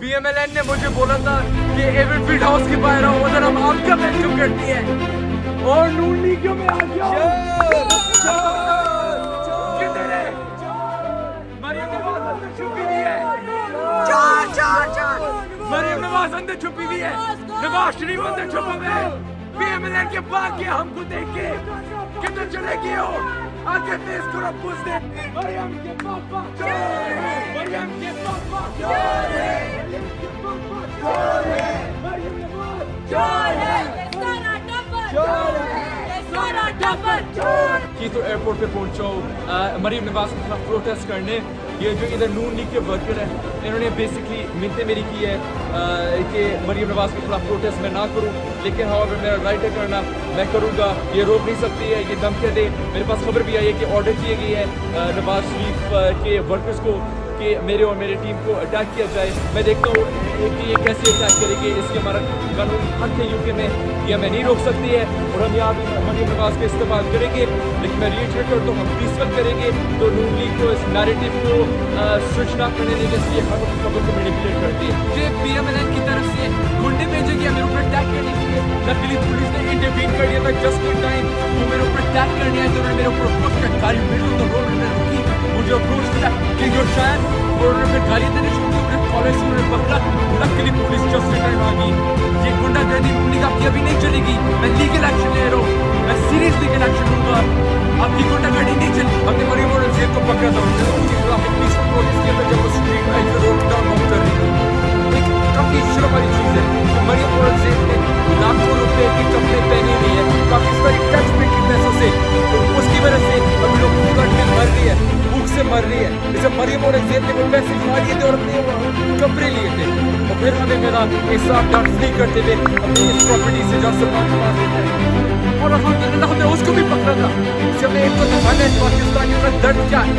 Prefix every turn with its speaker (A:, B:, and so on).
A: BMLN ने मुझे बोला था कि एविड फील्ड हाउस के बाहर आओ, उधर हम आपका वेलकम करती है। और नून लीगियों में आ गया मरियम नवाज अंदर छुपी हुई है, मरियम नवाज अंदर छुपी हुई है, नवाज शरीफ अंदर छुपा हुआ है। BMLN के भाग गया हमको देख के, किधर चले गए हो? आगे पेश करो पूछते मरियम के पापा, मरियम के पापा, मरियम नवाज की तो एयरपोर्ट पे पहुंचा हूँ मरियम नवाज के खिलाफ प्रोटेस्ट करने। ये जो इधर नून लीग के वर्कर हैं, इन्होंने बेसिकली मिन्नतें मेरी की है कि मरियम नवाज के खिलाफ प्रोटेस्ट मैं ना करूं, लेकिन हाँ अगर मेरा राइट है करना मैं करूंगा। ये रोक नहीं सकती है, ये धमकियां दे। मेरे पास खबर भी आई है कि ऑर्डर किए गए हैं नवाज शरीफ के वर्कर्स को कि मेरे और मेरी टीम को अटैक किया जाए। मैं देखता हूँ कि ये कैसे अटैक करेंगे, इसके हमारा कानूनी हक है यूके में, ये हमें नहीं रोक सकती है और हम यहाँ भी मरियम नवाज का इस्तेमाल करेंगे। लेकिन मैं रिएक्ट करता हूँ हम पीसफुल करेंगे, तो नून लीग को इस नैरेटिव को स्विच ना करने देने से ये खबर को मैनिपुलेट करती है। ये BMLN की तरफ से गुंडे भेजे गए मेरे ऊपर अटैक करने के लिए, लकीली पुलिस ने इंटरवीन कर दिया था जस्ट इन टाइम। वो मेरे ऊपर अटैक करने आए तो उन्होंने मेरे ऊपर अप्रोच किया, गाड़ी मिडल ऑफ द रोड में रुकी, मुझे अप्रोच किया कि योर शायद और उन्होंने फिर गाड़ी देने शुरू की, उन्होंने कॉलेज से उन्होंने पकड़ा। Luckily police just in time आ गई। ये गुंडागर्दी नून लीग आपकी अभी नहीं चलेगी, मैं लीगल एक्शन ले रहा हूँ, मैं सीरियस लीगल एक्शन लूंगा। आपकी गुंडागर्दी नहीं चली। हमने मरियम और जेब को पकड़ा था, उनके खिलाफ एक पीसफुल प्रोटेस्ट किया था जब वो स्ट्रीट में रोड डाउन वॉक कर रही थी। एक काफी शर्म वाली चीज है मरियम और जेब ने लाखों रुपए की कपड़े पहने हुए हैं पाकिस्तानी टैक्स पे की पैसों से, और उसकी वजह से अभी लोग फ्लड में मर रही है, भूख से मर रही है। जैसे मरियम और जेब ने वो पैसे खा लिए थे और अपने कपड़े लिए थे, और फिर हमें मेरा एक साथ डांस नहीं करते हुए अपनी इस प्रॉपर्टी से जब सलमान के पास लेते हैं। और हमने उसको भी पकड़ा था, जब एक को तो पाकिस्तानियों का दर्द क्या है।